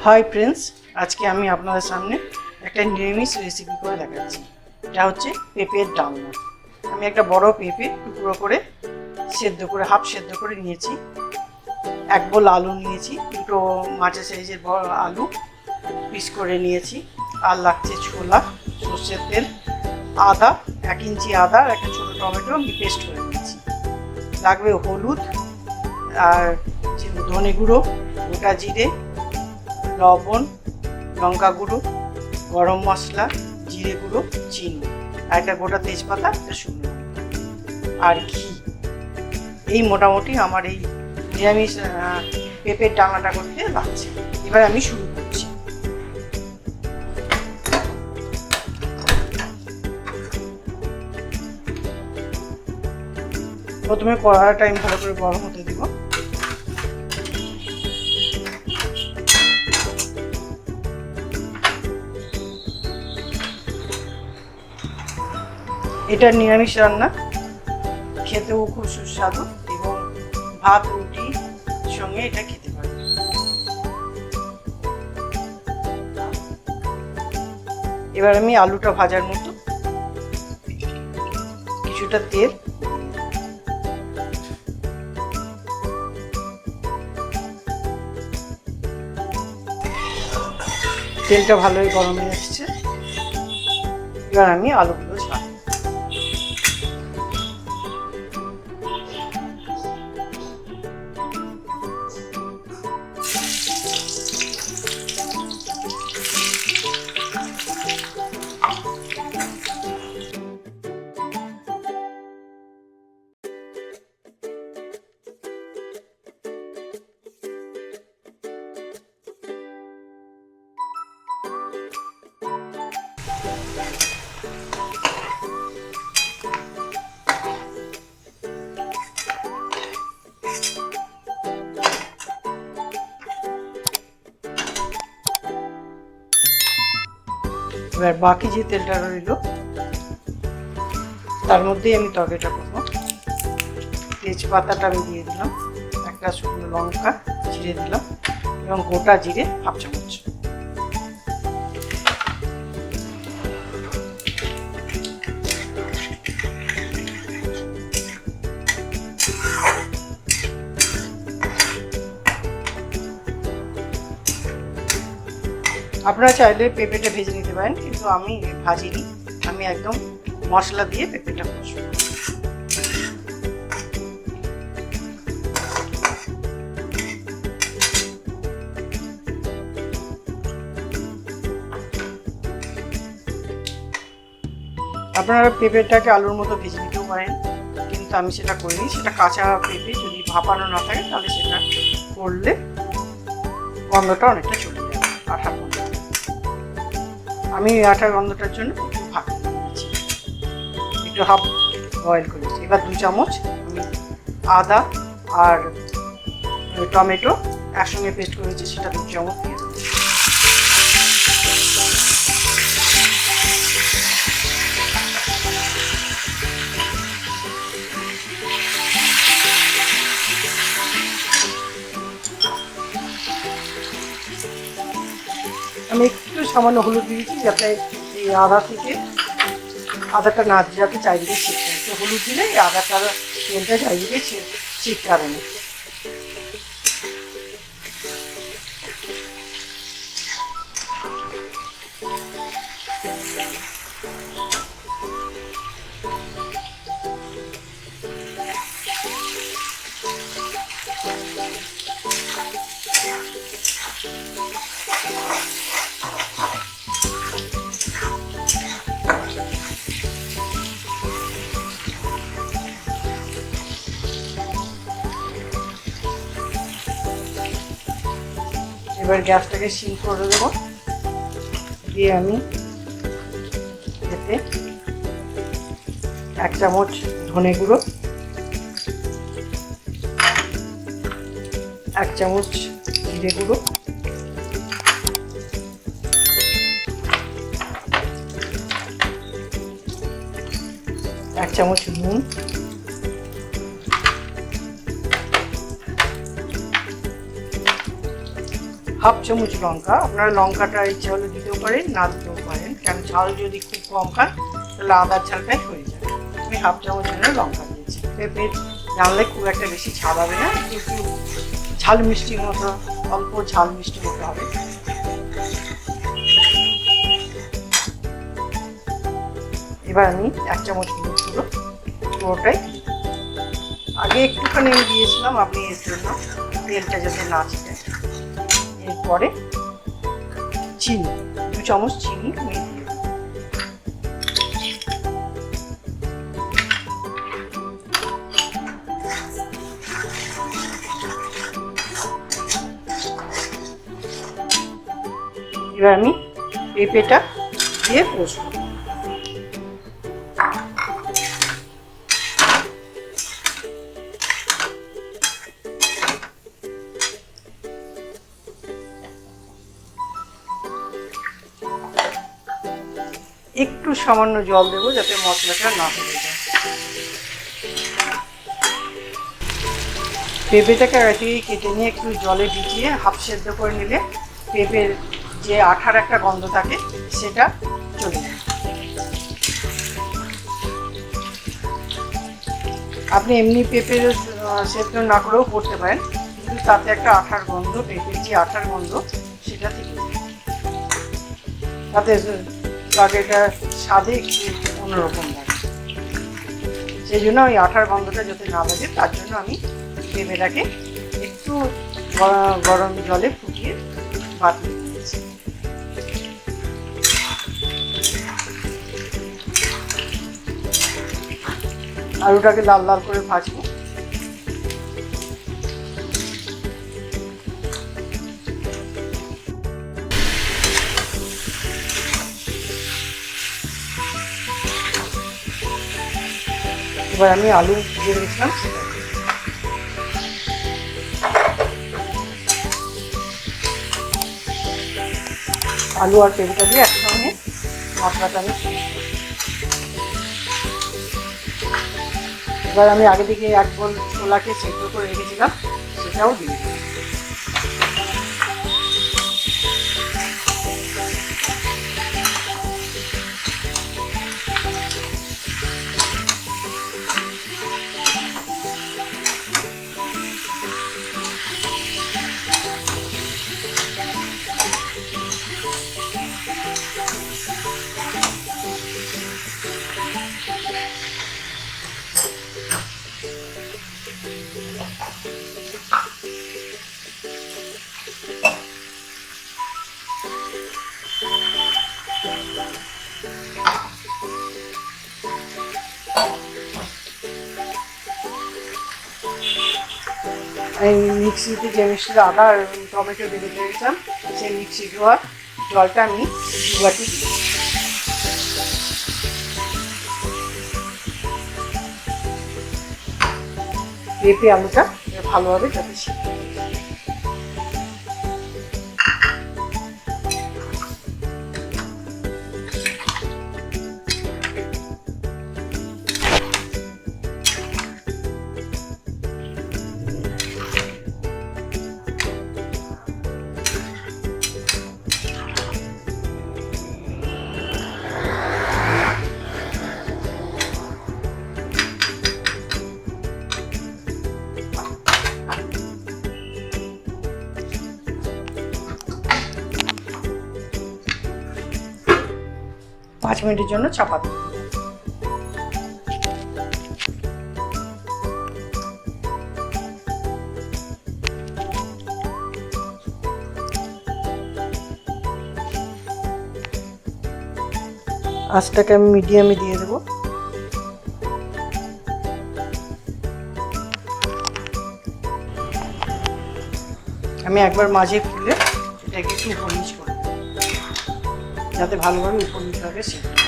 Hi friends, आज के আমি আপনাদের সামনে একটা নিরামিষ রেসিপি করে দেখাচ্ছি। এটা হচ্ছে পেঁপের ডালনা। আমি একটা বড় পেঁপে টুকরো করে সেদ্ধ করে হাফ সেদ্ধ করে নিয়েছি। এক বোল আলু নিয়েছি, দুটো মাঝারি সাইজের বড় আলু পিস করে নিয়েছি। আর লাগছে ছোলা, সর্ষের তেল, আদা, 1 ইঞ্চি আদা আর একটা ছোটো টমেটো আমি পেস্ট করে নিয়েছি। লাগবে হলুদ আর ধনে গুঁড়ো, গোটা জিরে, লবণ, লঙ্কা গুঁড়ো, গরম মশলা, জিরে গুঁড়ো, চিনি আর একটা গোটা তেজপাতা, একটা শুকনো আর ঘি। এই মোটামুটি আমার এই নিরামিষ পেঁপের ডালনাটা করতে লাগছে। এবার আমি শুরু করছি। প্রথমে কড়াইটা আমি ভালো করে গরম হতে দিব। এটা নিরামিষ রান্না, খেতেও খুব সুস্বাদু এবং ভাত রুটির সঙ্গে এটা খেতে পারে। এবার আমি আলুটা ভাজার মতো কিছুটা তেল, তেলটা ভালোই গরম হয়ে এসেছে। এবার আমি আলুগুলো ছাড়ব। এবার বাকি যে তেলটা রইল তার মধ্যেই আমি তরকারিটা করবো। তেজপাতাটা আমি দিয়ে দিলাম, একটা শুকনো লঙ্কা ছিঁড়ে দিলাম এবং গোটা জিরে হাফ চামচ। আপনারা চাইলে পেঁপেটা ভেজে নিতে পারেন, কিন্তু আমি ভাজিনি, আমি একদম মশলা দিয়ে পেঁপেটা কষবো। আপনারা পেঁপেটাকে আলুর মতো ভেজে নিতেও পারেন, কিন্তু আমি সেটা করিনি। সেটা কাঁচা পেঁপে যদি ভাপানো না থাকে তাহলে সেটা করলে গন্ধটা অনেকটা চলে যাবে, আঠা গন্ধ। আমি আঠার গন্ধটার জন্য একটু ভাত নিয়েছি, একটু হাফ বয়েল করেছি। এবার 2 চামচ আমি আদা আর টমেটো একসঙ্গে পেস্ট করেছি, সেটা 2 চামচ দিয়ে দেবো। আমি একটু সামান্য হলুদ দিয়েছি, যাতে এই আদাটা না যাতে চারিদিকে ছিটকে। একটু হলুদ দিলে এই আদাটা তেলটা চারিদিকে ছিটকাবে না। এবার গ্যাসটাকে সিম করে দেবো, দিয়ে আমি এতে 1 চামচ ধনে গুঁড়ো, 1 চামচ জিরে গুঁড়ো, 1 চামচ নুন, হাফ চামচ লঙ্কা, আপনারা লঙ্কাটা ইচ্ছা হলে দিতেও পারেন, না দিতেও পারেন, কারণ ঝাল যদি খুব কম খান তাহলে আদার ঝালটাই হয়ে যাবে। আমি হাফ চামচ লঙ্কা দিয়েছি। পেঁপে জানলে খুব একটা বেশি ঝাল হবে না, একটু ঝাল মিষ্টির মতো, অল্প ঝাল মিষ্টি মতো হবে। এবার আমি 1 চামচ হলুদ গুঁড়ো পুরোটাই, আগে একটুখানি আমি দিয়েছিলাম আপনি এর জন্য তেলটা যাতে না ছিটে। এরপরে চিনি, 2 চামচ চিনি আমি দিয়ে দেব। এবার আমি পেঁপেটা দিয়ে কষবো। একটু সামান্য জল দেবো যাতে মশলাটা না হয়ে যায়। পেঁপেটাকে আগে থেকে কেটে নিয়ে একটু জলে ভিজিয়ে হাফ সেদ্ধ করে নিলে পেঁপের যে আঠার একটা গন্ধ থাকে সেটা চলে যায়। আপনি এমনি পেঁপের সেদ্ধ না করেও করতে পারেন, কিন্তু তাতে একটা আঠার গন্ধ, পেঁপের যে আঠার গন্ধ সেটা থেকে যায়, তাতে তরকারিটা স্বাদে একটু অন্যরকম লাগে। সেই জন্য ওই আঠার গন্ধটা যাতে না লাগে তার জন্য আমি পেঁপেটাকে একটু গরম জলে ফুটিয়ে বাটিয়ে নিয়েছি। আলুটাকে লাল লাল করে ভাজবো। এবার আমি আলু দিয়ে রেখেছিলাম, আলু আর পেঁপেটা দিয়ে একসঙ্গে মশলাটা আমি। এবার আমি আগে থেকে 1 বোল ছোলাকে সেদ্ধ করে রেখেছিলাম, সেটাও দিয়ে দিই। এই মিক্সিতে যে মিক্সিতে আদা আর টমেটো বেটে রেখেছিলাম সেই মিক্সি ধোয়া জলটা আমি 2 বাটি দিই। পেঁপে আলুটা ভালোভাবে যাতে সিদ্ধ হয়ে যায়। 5 মিনিটের জন্য চাপা দিই। আঁচটাকে আমি মিডিয়ামে দিয়ে দেবো। আমি একবার মাঝে খুলে এটাকে একটু উপনিচ করে যাতে ভালোভাবে উপনিচভাবে সেদ্ধ হয়।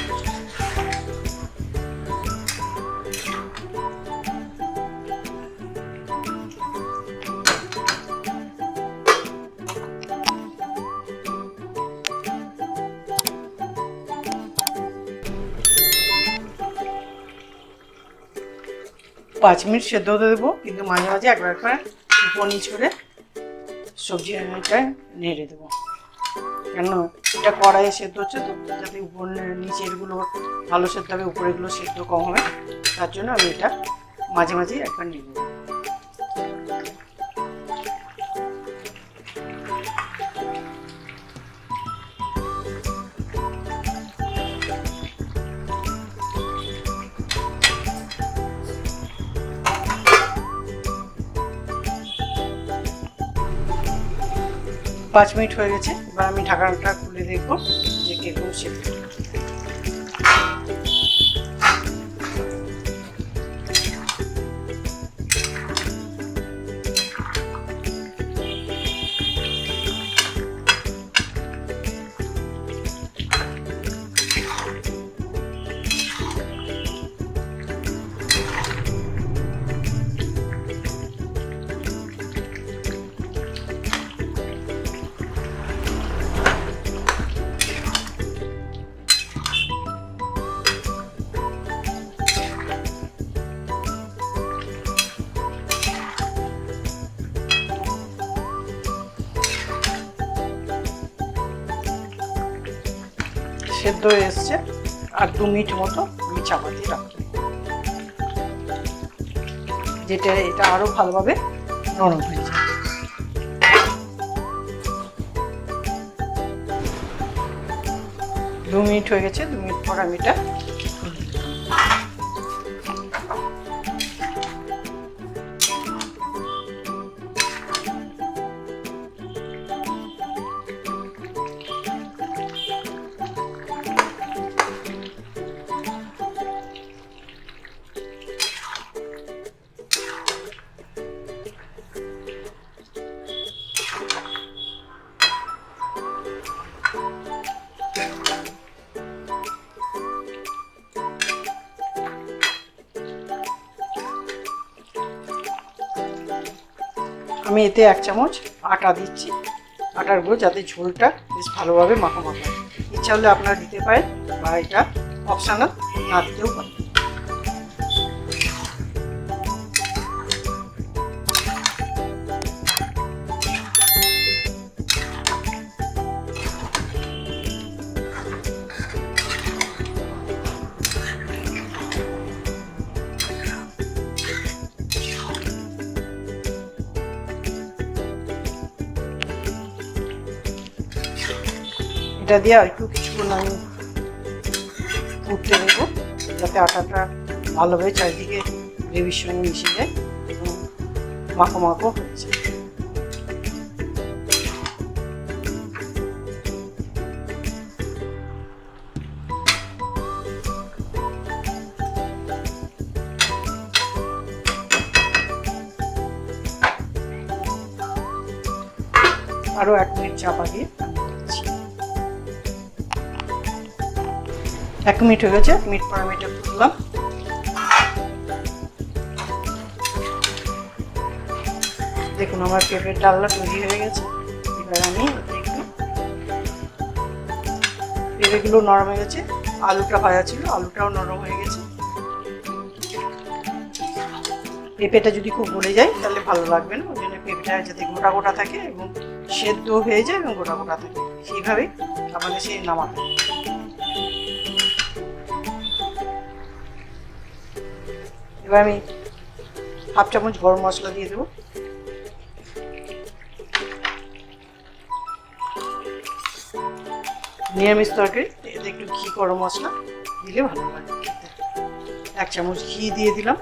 5 মিনিট সেদ্ধ হতে দেবো, কিন্তু মাঝে মাঝে একবার করে উপর নিচ করে সবজিটা নেড়ে দেবো, কেন এটা কড়াইয়ে সেদ্ধ হচ্ছে তো, যাতে উপর নিচেরগুলো ভালো সেদ্ধ হবে, উপরেগুলো সেদ্ধ কম হবে, তার জন্য আমি এটা মাঝে মাঝে একবার নেড়ে দেবো। 5 মিনিট হয়ে গেছে। এবার আমি ঢাকনাটা খুলে দেখবো যে কিরকম সেদ্ধ। সেদ্ধ হয়ে এসছে, আর 2 মিনিট মতো আমি চাপা দিয়ে রাখবো, যেটা এটা আরো ভালোভাবে নরম হয়ে যায়। দু মিনিট হয়ে গেছে। 2 মিনিট পর আমি এটা আমি এতে 1 চামচ আটা দিচ্ছি, আটার গুঁড়ো, যাতে ঝোলটা বেশ ভালোভাবে মাখা মাখা হয়। ইচ্ছা হলে আপনারা দিতে পারেন, বা এটা অপশনাল, না দিতেও পারেন। এটা দিয়ে আর একটু কিছুক্ষণ আমি ফুটতে দেবো, যাতে আটাটা ভালোভাবে চারিদিকে গ্রেভির সঙ্গে মিশে যায় এবং মাখো মাখো হয়েছে। আরো 1 মিনিট চাপা দিয়ে 1 মিনিট হয়ে গেছে। 1 মিনিট পর আমি এটা খুললাম। দেখুন আমার পেঁপের ডালনা তৈরি হয়ে গেছে। এবার আমি একটু, পেঁপেগুলো নরম হয়ে গেছে, আলুটা ভাজা ছিল, আলুটাও নরম হয়ে গেছে। পেঁপেটা যদি খুব গলে যায় তাহলে ভালো লাগবে না, ওই জন্য পেঁপেটা যাতে গোটা গোটা থাকে এবং সেদ্ধ হয়ে যায় এবং গোটা গোটা থাকে, সেইভাবেই আমাদের সেই নামাতে। এবার আমি 1/2 চামচ গরম মশলা দিয়ে দেবো। নিরামিষ তরকারি এতে একটু ঘি গরম মশলা দিলে ভালো লাগে খেতে। 1 চামচ ঘি দিয়ে দিলাম।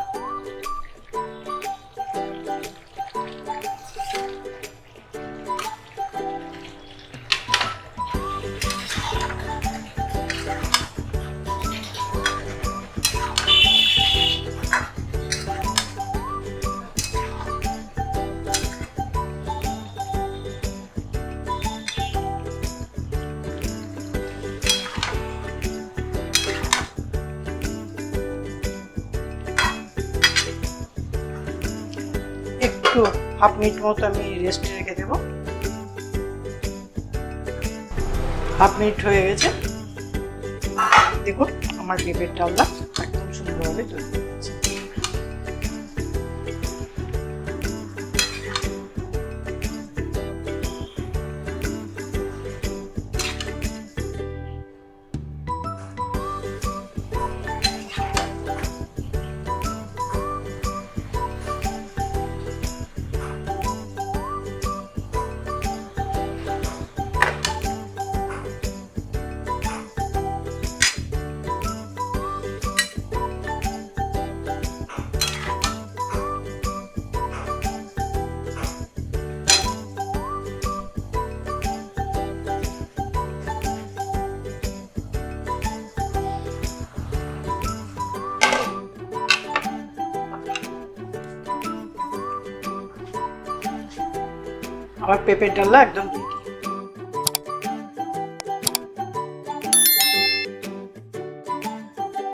একটু 1/2 মিনিট মতো আমি রেস্টে রেখে দেবো। 1/2 মিনিট হয়ে গেছে। দেখুন আমার পেঁপের ডালনা একদম সুন্দরভাবে তৈরি হয়ে গেছে। আমার পেঁপের ডালনা একদম